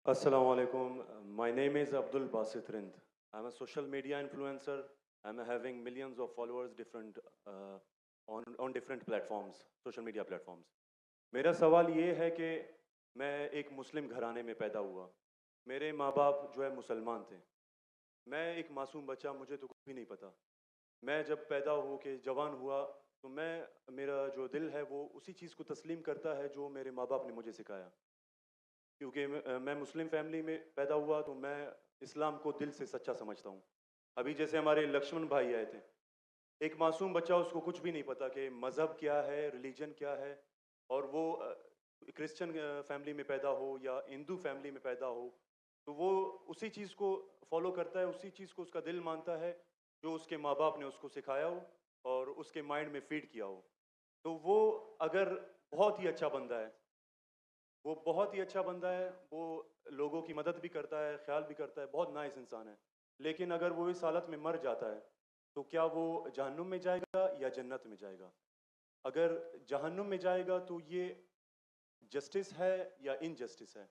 Assalamu alaikum. My name is Abdul Basit Rind. I'm a social media influencer. I'm having millions of followers different on different platforms, social media platforms. मेरा सवाल ये है कि मैं एक मुस्लिम घराने में पैदा हुआ। मेरे माँ बाप जो है मुसलमान थे। मैं एक मासूम बच्चा, मुझे तो कुछ भी नहीं पता। मैं जब पैदा हो के जवान हुआ तो मेरा जो दिल है वो उसी चीज़ को तस्लीम करता है जो मेरे माँ बाप ने मुझे सिखाया। क्योंकि मैं मुस्लिम फैमिली में पैदा हुआ तो मैं इस्लाम को दिल से सच्चा समझता हूँ। अभी जैसे हमारे लक्ष्मण भाई आए थे, एक मासूम बच्चा, उसको कुछ भी नहीं पता कि मज़हब क्या है, रिलीजन क्या है, और वो क्रिश्चियन फैमिली में पैदा हो या हिंदू फैमिली में पैदा हो, तो वो उसी चीज़ को फॉलो करता है, उसी चीज़ को उसका दिल मानता है जो उसके माँ बाप ने उसको सिखाया हो और उसके माइंड में फीड किया हो। तो वो अगर बहुत ही अच्छा बंदा है, वो बहुत ही अच्छा बंदा है, वो लोगों की मदद भी करता है, ख्याल भी करता है, बहुत नाइस इंसान है। लेकिन अगर वो इस हालत में मर जाता है, तो क्या वो जहन्नुम में जाएगा या जन्नत में जाएगा? अगर जहन्नुम में जाएगा तो ये जस्टिस है या इनजस्टिस है?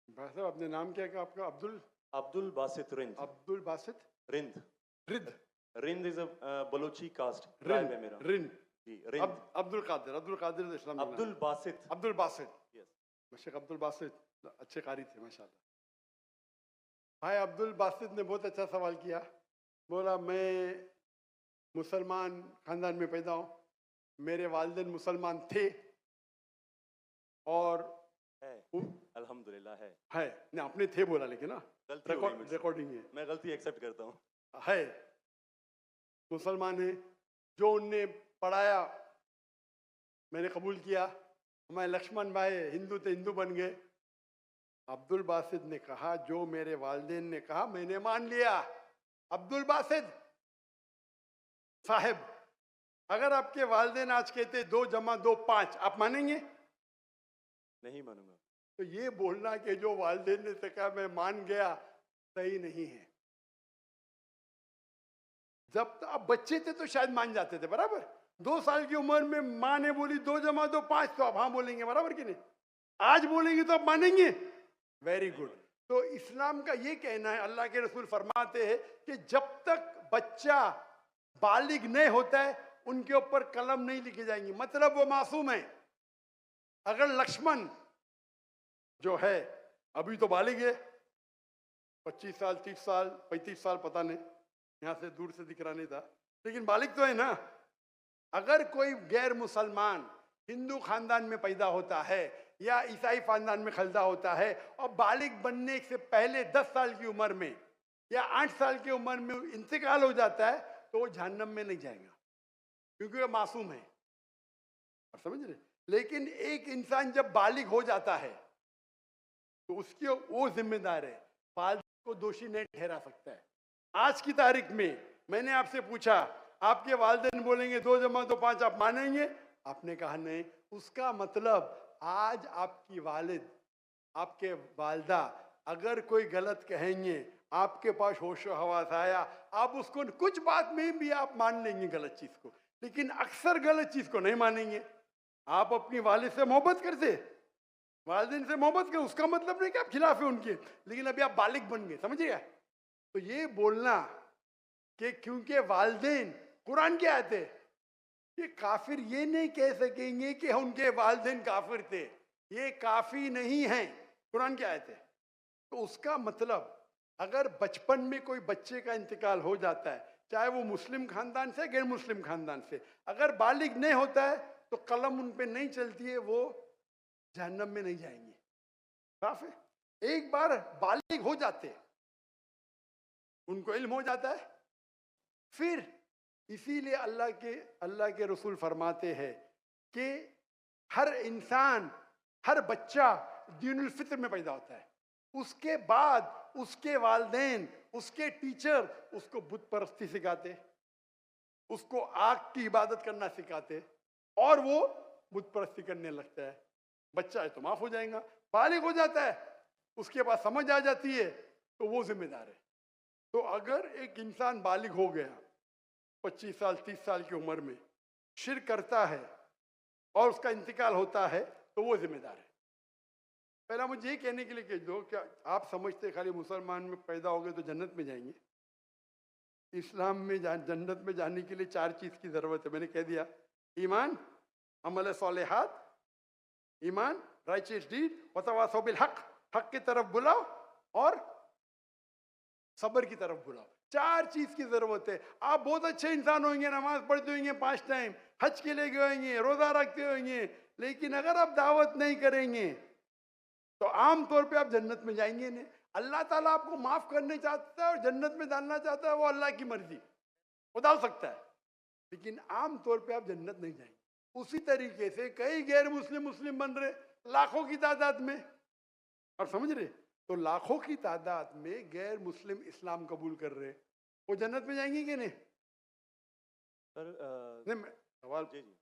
भाई साहब, अपने नाम क्या है आपका? अब्दुल अब्दुल बासित रिंद। अब्दुल बासित रिंद। रिद Rind is a Balochi caste, रिन ट्राइब है मेरा। रिन जी, रिंद। अब्दुल कादिर इस्लाम का नाम अब्दुल है। बासित। अब्दुल बासित, यस। शेख अब्दुल बासित अच्छे कारी थे माशाल्लाह। भाई अब्दुल बासित ने बहुत अच्छा सवाल किया। बोला मैं मुसलमान खानदान में पैदा हूँ, मेरे वालिदैन मुसलमान थे और है। उ- अल्हम्दुलिल्लाह है। है नहीं, अपने थे बोला, लेकिन ना गलती हो गई मुझसे। रिकॉर्डिंग है। मैं गलती एक्सेप्ट करता हूँ। है मुसलमान है, जो उनने पढ़ाया मैंने कबूल किया। हमारे लक्ष्मण भाई हिंदू थे, हिंदू बन गए। अब्दुल बासित ने कहा जो मेरे वालिदैन ने कहा मैंने मान लिया। अब्दुल बासित साहब, अगर आपके वालिदैन आज कहते 2 जमा 2 5, आप मानेंगे? नहीं मानूंगा। तो ये बोलना कि जो वालिदैन ने तो कहा मैं मान गया, सही नहीं है। जब आप बच्चे थे तो शायद मान जाते थे, बराबर। 2 साल की उम्र में माँ ने बोली 2 जमा 2 5, तो आप हाँ बोलेंगे, बराबर कि नहीं? आज बोलेंगे तो आप मानेंगे। Very good. तो इस्लाम का ये कहना है, अल्लाह के रसूल फरमाते हैं कि जब तक बच्चा बालिग नहीं होता है उनके ऊपर कलम नहीं लिखी जाएंगी, मतलब वो मासूम है। अगर लक्ष्मण जो है अभी तो बालिग है, 25 साल 30 साल 35 साल पता नहीं, यहां से दूर से दिख रहा नहीं था, लेकिन बालिग तो है ना। अगर कोई गैर मुसलमान हिंदू खानदान में पैदा होता है या ईसाई खानदान में खलदा होता है और बालिग बनने से पहले 10 साल की उम्र में या 8 साल की उम्र में इंतकाल हो जाता है, तो वो जहन्नम में नहीं जाएगा, क्योंकि वो मासूम है। आप समझ रहे? लेकिन एक इंसान जब बालिग हो जाता है तो उसके वो जिम्मेदार है, वालिद को दोषी नहीं ठहरा सकता है। आज की तारीख में मैंने आपसे पूछा, आपके वालिदैन बोलेंगे 2 जमा 2 5, आप मानेंगे? आपने कहा नहीं। उसका मतलब आज आपकी वालिद, आपके वालदा अगर कोई गलत कहेंगे, आपके पास होशो हवास आया, आप उसको कुछ बात में भी आप मान लेंगे गलत चीज को, लेकिन अक्सर गलत चीज को नहीं मानेंगे। आप अपनी वालिद से मोहब्बत करते, वालिदैन से मोहब्बत कर, उसका मतलब नहीं कि आप खिलाफ है उनके, लेकिन अभी आप बालिग बन गए, समझिएगा। तो ये बोलना कि क्योंकि वालिदैन, कुरान क्या आयत है, ये काफिर ये नहीं कह सकेंगे कि उनके वालिदैन काफिर थे, ये काफी नहीं है। कुरान क्या आयत है? तो उसका मतलब अगर बचपन में कोई बच्चे का इंतकाल हो जाता है, चाहे वो मुस्लिम खानदान से गैर मुस्लिम खानदान से, अगर बालिग नहीं होता है तो कलम उन पे नहीं चलती है, वो जहन्नम में नहीं जाएंगे। साफ है। एक बार बालिग हो जाते हैं, उनको इल्म हो जाता है, फिर इसीलिए अल्लाह के रसूल फरमाते हैं कि हर इंसान, हर बच्चा दीनुल फित्र में पैदा होता है। उसके बाद उसके वालिदैन, उसके टीचर उसको बुत परस्ती सिखाते, उसको आग की इबादत करना सिखाते, और वो बुत परस्ती करने लगता है। बच्चा है तो माफ हो जाएगा, बालिग हो जाता है, उसके बाद समझ आ जाती है, तो वो जिम्मेदार है। तो अगर एक इंसान बालिग हो गया 25 साल 30 साल की उम्र में, शिर्क करता है और उसका इंतकाल होता है, तो वो जिम्मेदार है। पहला मुझे ये कहने के लिए कह दो, क्या आप समझते खाली मुसलमान में पैदा हो गए तो जन्नत में जाएंगे? इस्लाम में जन्नत में जाने के लिए 4 चीज की जरूरत है, मैंने कह दिया। ईमान, अमल सालेहात, ईमान, राइचियस डीड, वतवासौ बिल हक, हक की तरफ बुलाओ और सब्र की तरफ बुलाओ। 4 चीज की जरूरत है। आप बहुत अच्छे इंसान होंगे, नमाज पढ़ते होंगे 5 टाइम, हज के लिए गए होंगे, रोजा रखते होंगे, लेकिन अगर आप दावत नहीं करेंगे तो आमतौर पे आप जन्नत में जाएंगे नहीं। अल्लाह ताला आपको माफ करने चाहता है और जन्नत में डालना चाहता है, वो अल्लाह की मर्जी, वो डाल सकता है, लेकिन आमतौर पे आप जन्नत नहीं जाएंगे। उसी तरीके से कई गैर मुस्लिम मुस्लिम बन रहे लाखों की तादाद में, और समझ रहे, तो लाखों की तादाद में गैर मुस्लिम इस्लाम कबूल कर रहे, वो जन्नत में जाएंगे कि नहीं? सर नहीं, सवाल जी जी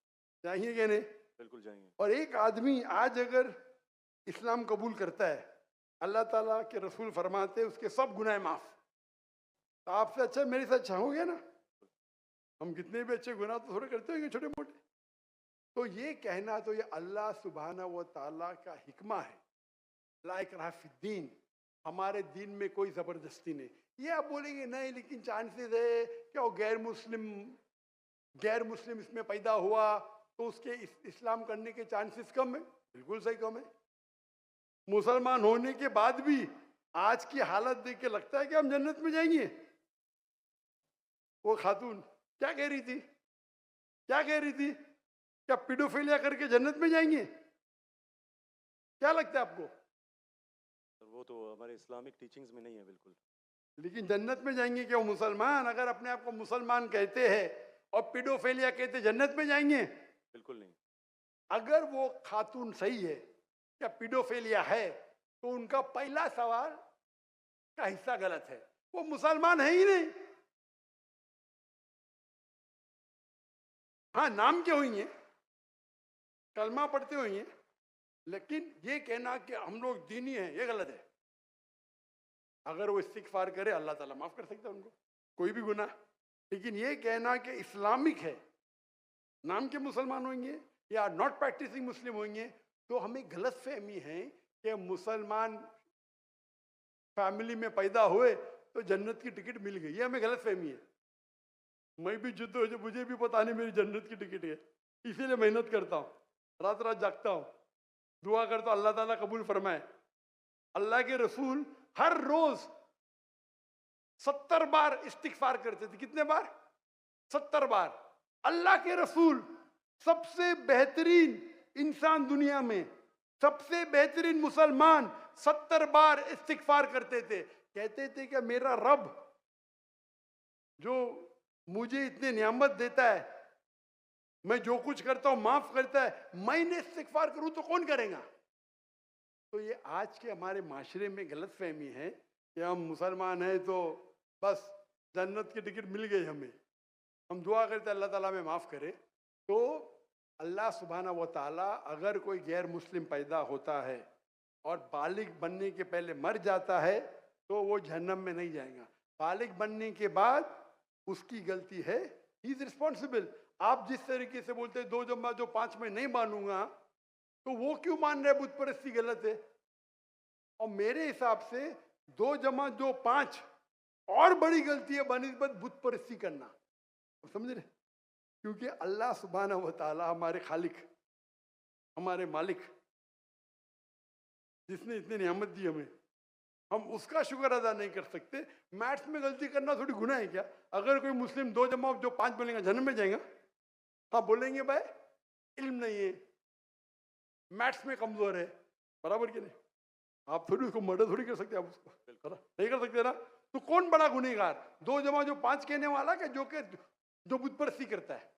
जाएंगे कि नहीं? बिल्कुल जाएंगे। और एक आदमी आज अगर इस्लाम कबूल करता है, अल्लाह ताला के रसूल फरमाते हैं उसके सब गुनाह माफ। तो आपसे अच्छा मेरे साथ चाहोगे ना? हम कितने भी अच्छे गुनाह तो थोड़े करते होंगे छोटे मोटे। तो ये कहना तो ये अल्लाह सुब्हाना व ताला का हिकमा है, ला इकराह फिद्दीन, हमारे दीन में कोई जबरदस्ती नहीं। ये आप बोलेंगे नहीं लेकिन चांसेस है क्या वो गैर मुस्लिम इसमें पैदा हुआ तो उसके इस्लाम करने के चांसेस कम है। बिल्कुल सही कम है। मुसलमान होने के बाद भी आज की हालत देख के लगता है कि हम जन्नत में जाएंगे। वो खातून क्या कह रही थी, क्या पीडोफिलिया करके जन्नत में जाएंगे? क्या लगता है आपको? सर वो तो हमारे इस्लामिक टीचिंग्स में नहीं है बिल्कुल। लेकिन जन्नत में जाएंगे क्या वो मुसलमान? अगर अपने आप को मुसलमान कहते हैं और पीडोफिलिया कहते जन्नत में जाएंगे? बिल्कुल नहीं। अगर वो खातून सही है, क्या पीडोफिलिया है, तो उनका पहला सवाल का हिस्सा गलत है। वो मुसलमान है ही नहीं। हाँ, नाम के होंगे, कलमा पढ़ते होंगे, लेकिन ये कहना कि हम लोग दीनी हैं, ये गलत है। अगर वो इस्तिगफार करे अल्लाह ताला माफ कर सकता है उनको, कोई भी गुनाह। लेकिन ये कहना कि इस्लामिक है, नाम के मुसलमान होंगे या नॉट प्रैक्टिसिंग मुस्लिम होंगे, तो हमें गलत फहमी है कि मुसलमान फैमिली में पैदा हुए तो जन्नत की टिकट मिल गई। ये हमें गलत फहमी है। मैं भी जिद्द हो, मुझे भी पता नहीं मेरी जन्नत की टिकट है, इसीलिए मेहनत करता हूँ, रात रात जागता हूँ, दुआ करता हूँ अल्लाह ताला कबूल फरमाए। अल्लाह के रसूल हर रोज 70 बार इस्तिगफार करते थे। कितने बार? 70 बार। अल्लाह के रसूल सबसे बेहतरीन इंसान दुनिया में, सबसे बेहतरीन मुसलमान 70 बार इस्तिगफार करते थे। कहते थे कि मेरा रब जो मुझे इतने नियामत देता है, मैं जो कुछ करता हूं माफ करता है, मैंने इस्तिगफार करूं तो कौन करेगा? तो ये आज के हमारे माशरे में गलत फहमी है कि हम मुसलमान हैं तो बस जन्नत की टिकट मिल गई हमें, हम दुआ करते अल्लाह ताला में माफ करे। तो अल्लाह सुब्हाना व ताला अगर कोई गैर मुस्लिम पैदा होता है और बालिग बनने के पहले मर जाता है तो वो जहन्नम में नहीं जाएगा। बालिग बनने के बाद उसकी गलती है, ही इज रिस्पॉन्सिबल। आप जिस तरीके से बोलते हैं 2 जमा 2 5 में नहीं मानूंगा, तो वो क्यों मान रहे बुत परस्ती गलत है? और मेरे हिसाब से 2 जमा 2 5 और बड़ी गलती है बनिस्बत बुत परस्ती करना। समझ रहे? क्योंकि अल्लाह सुब्हाना व ताला हमारे खालिक, हमारे मालिक, जिसने इतनी नियामत दी हमें, हम उसका शुक्र अदा नहीं कर सकते। मैथ्स में गलती करना थोड़ी गुनाह है क्या? अगर कोई मुस्लिम 2 जमा 2 5 बोलेगा जन्म में जाएगा? हाँ बोलेंगे भाई इल्म नहीं है, मैथ्स में कमजोर है, बराबर कि नहीं? आप थोड़ी उसको मर्डर थोड़ी कर सकते, आप उसको नहीं कर सकते ना। तो कौन बड़ा गुनहगार, 2 जमा 2 5 कहने वाला कि जो बुत परस्ती करता है?